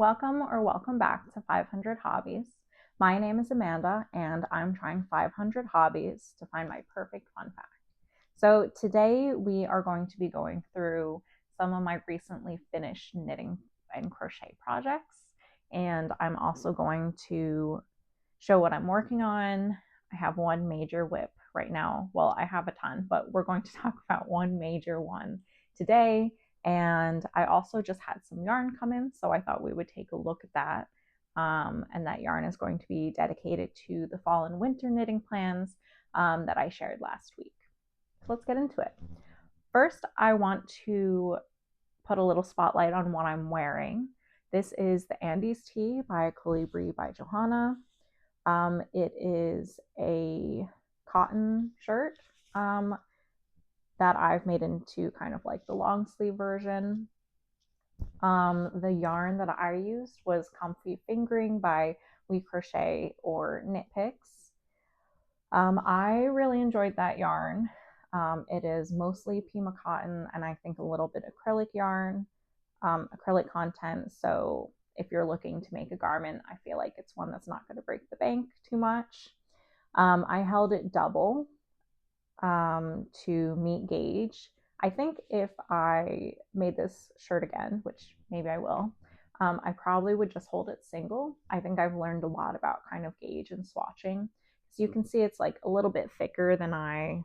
Welcome or welcome back to 500 Hobbies. My name is Amanda and I'm trying 500 hobbies to find my perfect fun fact. So today we are going to be going through some of my recently finished knitting and crochet projects, and I'm also going to show what I'm working on. I have one major whip right now. Well, I have a ton, but we're going to talk about one major one today. And I also just had some yarn come in, so I thought we would take a look at that. And that yarn is going to be dedicated to the fall and winter knitting plans that I shared last week. So let's get into it. First, I want to put a little spotlight on what I'm wearing. This is the Andes Tee by Colibri by Johanna. It is a cotton shirt that I've made into kind of like the long sleeve version. The yarn that I used was Comfy Fingering by WeCrochet or Knit Picks. I really enjoyed that yarn. It is mostly Pima cotton and I think a little bit acrylic yarn, acrylic content. So if you're looking to make a garment, I feel like it's one that's not going to break the bank too much. I held it double to meet gauge. I think if I made this shirt again, which maybe I will, I probably would just hold it single. I think I've learned a lot about kind of gauge and swatching. So you can see it's like a little bit thicker than I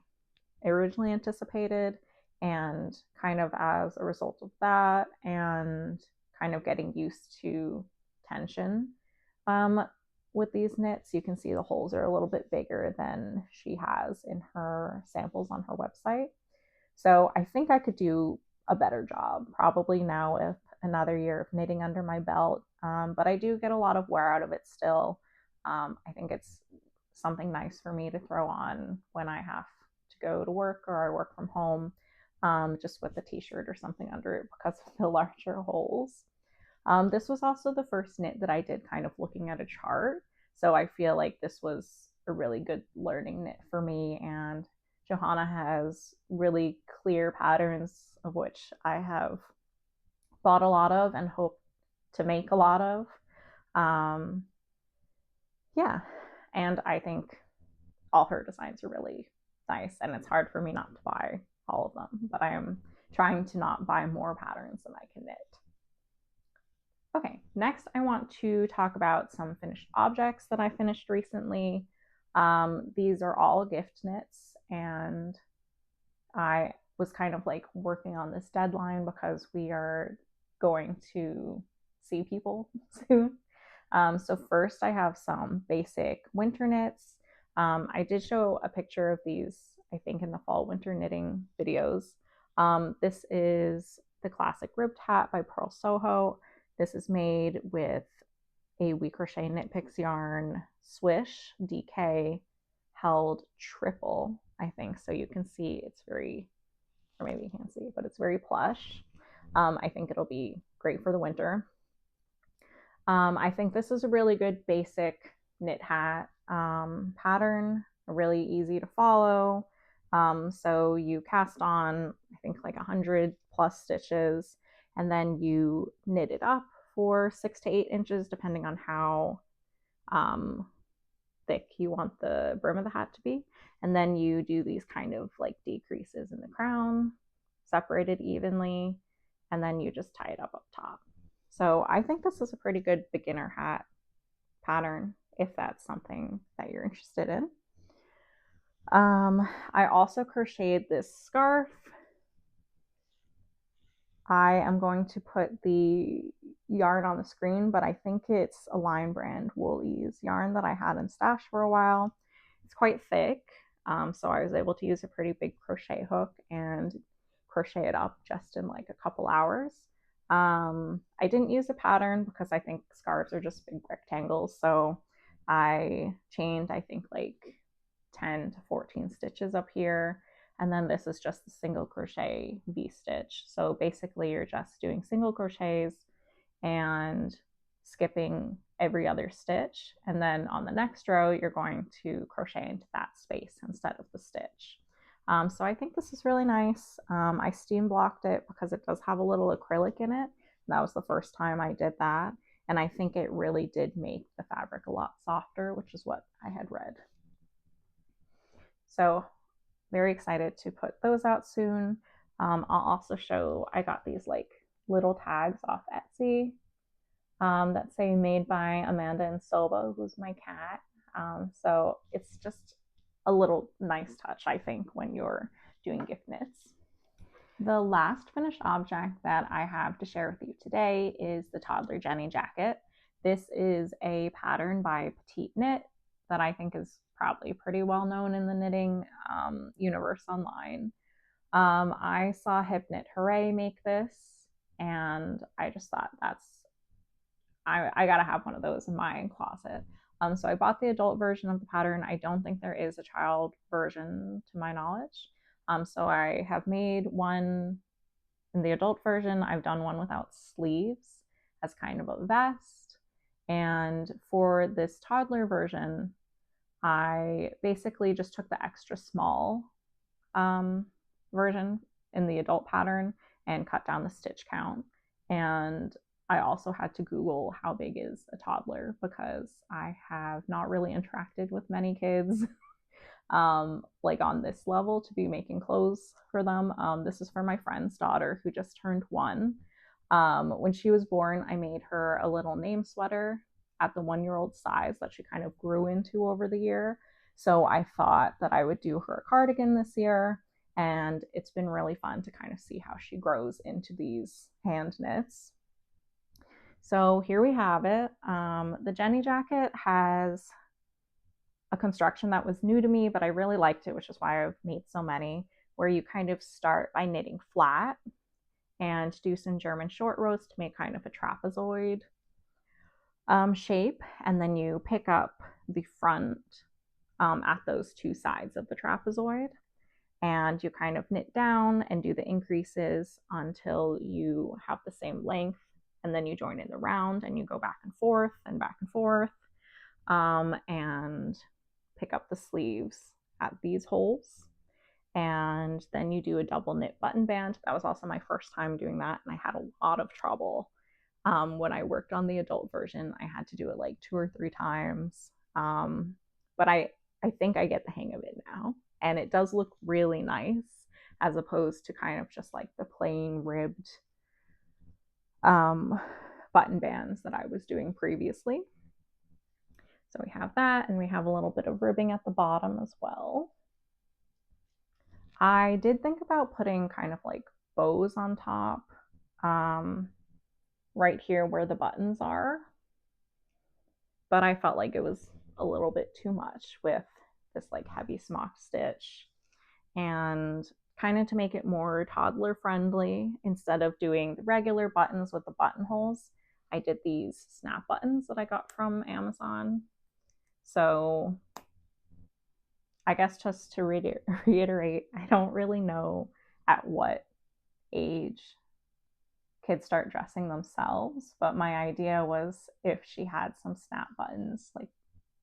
originally anticipated, and kind of as a result of that and kind of getting used to tension with these knits, you can see the holes are a little bit bigger than she has in her samples on her website. So I think I could do a better job probably now with another year of knitting under my belt, but I do get a lot of wear out of it still. I think it's something nice for me to throw on when I have to go to work or I work from home, just with a t-shirt or something under it because of the larger holes. This was also the first knit that I did kind of looking at a chart, so I feel like this was a really good learning knit for me, and Johanna has really clear patterns of which I have bought a lot of and hope to make a lot of. Yeah, and I think all her designs are really nice, and it's hard for me not to buy all of them, but I am trying to not buy more patterns than I can knit. Okay, next I want to talk about some finished objects that I finished recently. These are all gift knits, and I was kind of like working on this deadline because we are going to see people soon. So first I have some basic winter knits. I did show a picture of these, I think, in the fall winter knitting videos. This is the classic ribbed hat by Purl Soho. This is made with a WeCrochet Knit Picks yarn swish DK held triple, I think. So you can see it's very, or maybe you can't see, but it's very plush. I think it'll be great for the winter. I think this is a really good basic knit hat pattern, really easy to follow. So you cast on, I think, like 100 plus stitches, and then you knit it up for 6 to 8 inches, depending on how thick you want the brim of the hat to be. And then you do these kind of like decreases in the crown, separated evenly, and then you just tie it up top. So I think this is a pretty good beginner hat pattern if that's something that you're interested in. I also crocheted this scarf. I am going to put the yarn on the screen, but I think it's a Line Brand Woolies yarn that I had in stash for a while. It's quite thick, so I was able to use a pretty big crochet hook and crochet it up just in like a couple hours. I didn't use a pattern because I think scarves are just big rectangles, so I chained, I think, like 10 to 14 stitches up here. And then this is just the single crochet V-stitch. So basically you're just doing single crochets and skipping every other stitch. And then on the next row, you're going to crochet into that space instead of the stitch. So I think this is really nice. I steam blocked it because it does have a little acrylic in it. That was the first time I did that. and I think it really did make the fabric a lot softer, which is what I had read. So very excited to put those out soon. I'll also show, I got these like little tags off Etsy that say made by Amanda and Soho, who's my cat. So it's just a little nice touch, I think, when you're doing gift knits. The last finished object that I have to share with you today is the Toddler Jenny jacket. This is a pattern by Petite Knit that I think is probably pretty well known in the knitting universe online. I saw Hip Knit Hooray make this, and I just thought I gotta have one of those in my closet. So I bought the adult version of the pattern. I don't think there is a child version to my knowledge. So I have made one in the adult version. I've done one without sleeves as kind of a vest. And for this toddler version, I basically just took the extra small version in the adult pattern and cut down the stitch count. And I also had to Google how big is a toddler because I have not really interacted with many kids like on this level to be making clothes for them. This is for my friend's daughter who just turned 1. When she was born, I made her a little name sweater at the 1-year-old size that she kind of grew into over the year. So I thought that I would do her a cardigan this year, and it's been really fun to kind of see how she grows into these hand knits. So here we have it. The Jenny jacket has a construction that was new to me, but I really liked it, which is why I've made so many, where you kind of start by knitting flat and do some German short rows to make kind of a trapezoid shape, and then you pick up the front at those 2 sides of the trapezoid, and you kind of knit down and do the increases until you have the same length, and then you join in the round and you go back and forth and back and forth, and pick up the sleeves at these holes, and then you do a double knit button band. That was also my first time doing that, and I had a lot of trouble when I worked on the adult version. I had to do it like 2 or 3 times, but I think I get the hang of it now, and it does look really nice as opposed to kind of just like the plain ribbed button bands that I was doing previously. So we have that, and we have a little bit of ribbing at the bottom as well. I did think about putting kind of like bows on top, right here where the buttons are, but I felt like it was a little bit too much with this like heavy smock stitch. And kind of to make it more toddler friendly, instead of doing the regular buttons with the buttonholes, I did these snap buttons that I got from Amazon. So I guess just to reiterate, I don't really know at what age kids start dressing themselves, but my idea was if she had some snap buttons, like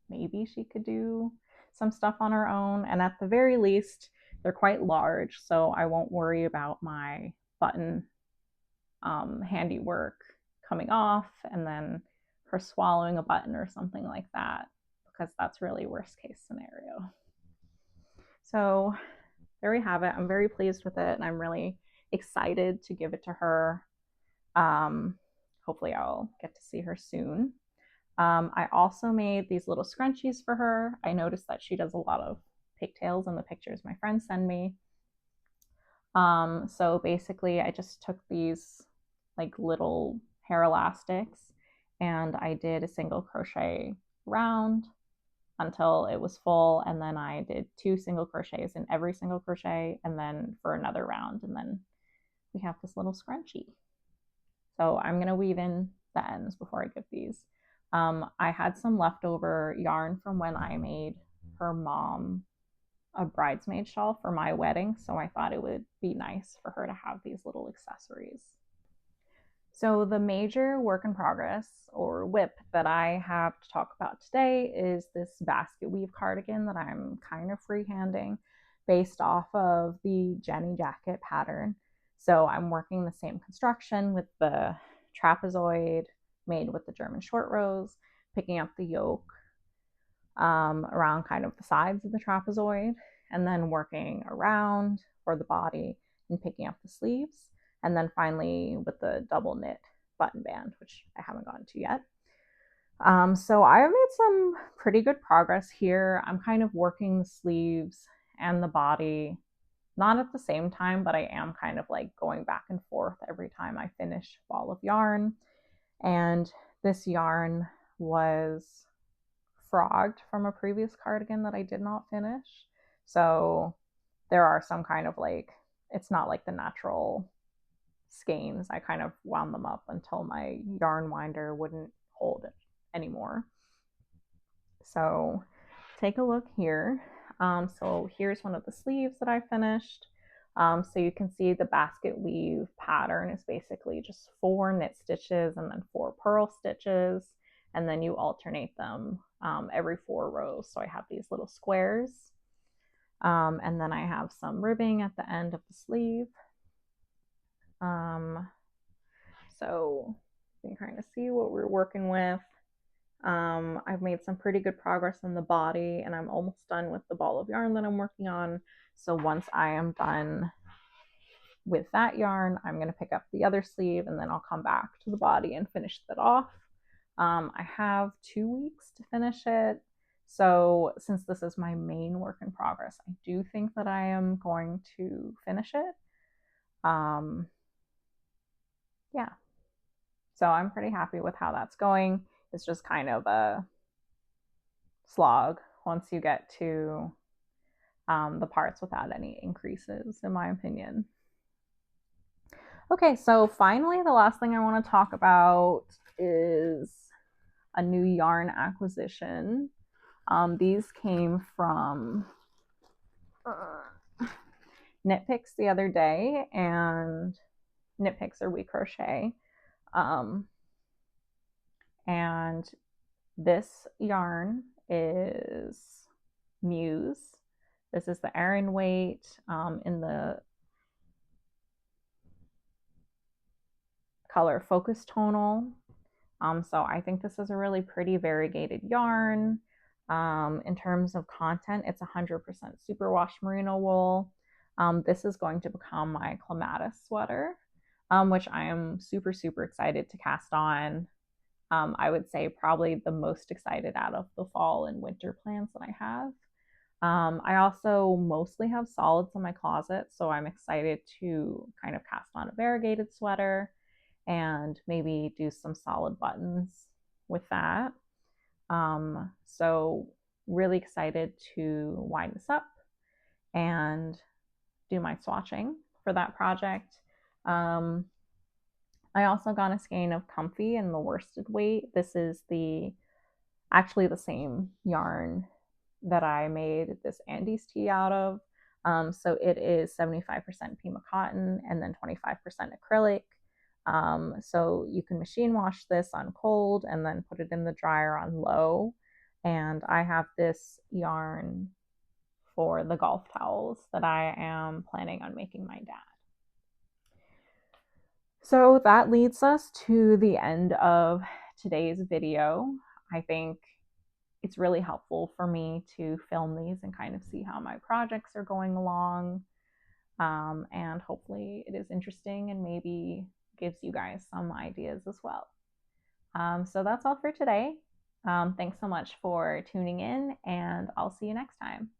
maybe she could do some stuff on her own. And at the very least, they're quite large, so I won't worry about my button handiwork coming off and then her swallowing a button or something like that, because that's really worst case scenario. So there we have it. I'm very pleased with it, and I'm really excited to give it to her. Hopefully I'll get to see her soon. I also made these little scrunchies for her. I noticed that she does a lot of pigtails in the pictures my friends send me. So basically I just took these like little hair elastics and I did a single crochet round until it was full, and then I did 2 single crochets in every single crochet, and then for another round, and then we have this little scrunchie. So I'm going to weave in the ends before I give these. I had some leftover yarn from when I made her mom a bridesmaid shawl for my wedding, so I thought it would be nice for her to have these little accessories. So the major work in progress, or WIP, that I have to talk about today is this basket weave cardigan that I'm kind of freehanding based off of the Jenny jacket pattern. So I'm working the same construction with the trapezoid, made with the German short rows, picking up the yoke around kind of the sides of the trapezoid, and then working around for the body and picking up the sleeves, and then finally with the double knit button band, which I haven't gotten to yet. So I've made some pretty good progress here. I'm kind of working the sleeves and the body, not at the same time, but I am kind of like going back and forth every time I finish a ball of yarn. And this yarn was frogged from a previous cardigan that I did not finish. So there are some kind of like, it's not like the natural skeins. I kind of wound them up until my yarn winder wouldn't hold it anymore. So take a look here. So here's one of the sleeves that I finished. So you can see the basket weave pattern is basically just 4 knit stitches and then 4 purl stitches, and then you alternate them every 4 rows. So I have these little squares, and then I have some ribbing at the end of the sleeve. So you can kind of see what we're working with. I've made some pretty good progress on the body, and I'm almost done with the ball of yarn that I'm working on. So once I am done with that yarn, I'm going to pick up the other sleeve, and then I'll come back to the body and finish that off. I have 2 weeks to finish it. So since this is my main work in progress, I do think that I am going to finish it. Yeah. So I'm pretty happy with how that's going. It's just kind of a slog once you get to the parts without any increases, in my opinion. Okay, so finally, the last thing I want to talk about is a new yarn acquisition. These came from Knit Picks the other day, and Knit Picks or WeCrochet. And this yarn is Muse. This is the Aran weight in the color Focus Tonal. So I think this is a really pretty variegated yarn. In terms of content, it's 100% superwash merino wool. This is going to become my clematis sweater, which I am super, super excited to cast on. I would say probably the most excited out of the fall and winter plans that I have. I also mostly have solids in my closet, so I'm excited to kind of cast on a variegated sweater and maybe do some solid buttons with that. So really excited to wind this up and do my swatching for that project. I also got a skein of Comfy in the worsted weight. This is actually the same yarn that I made this Andes tee out of. So it is 75% Pima cotton and then 25% acrylic. So you can machine wash this on cold and then put it in the dryer on low. And I have this yarn for the golf towels that I am planning on making my dad. So that leads us to the end of today's video. I think it's really helpful for me to film these and kind of see how my projects are going along. And hopefully it is interesting and maybe gives you guys some ideas as well. So that's all for today. Thanks so much for tuning in, and I'll see you next time.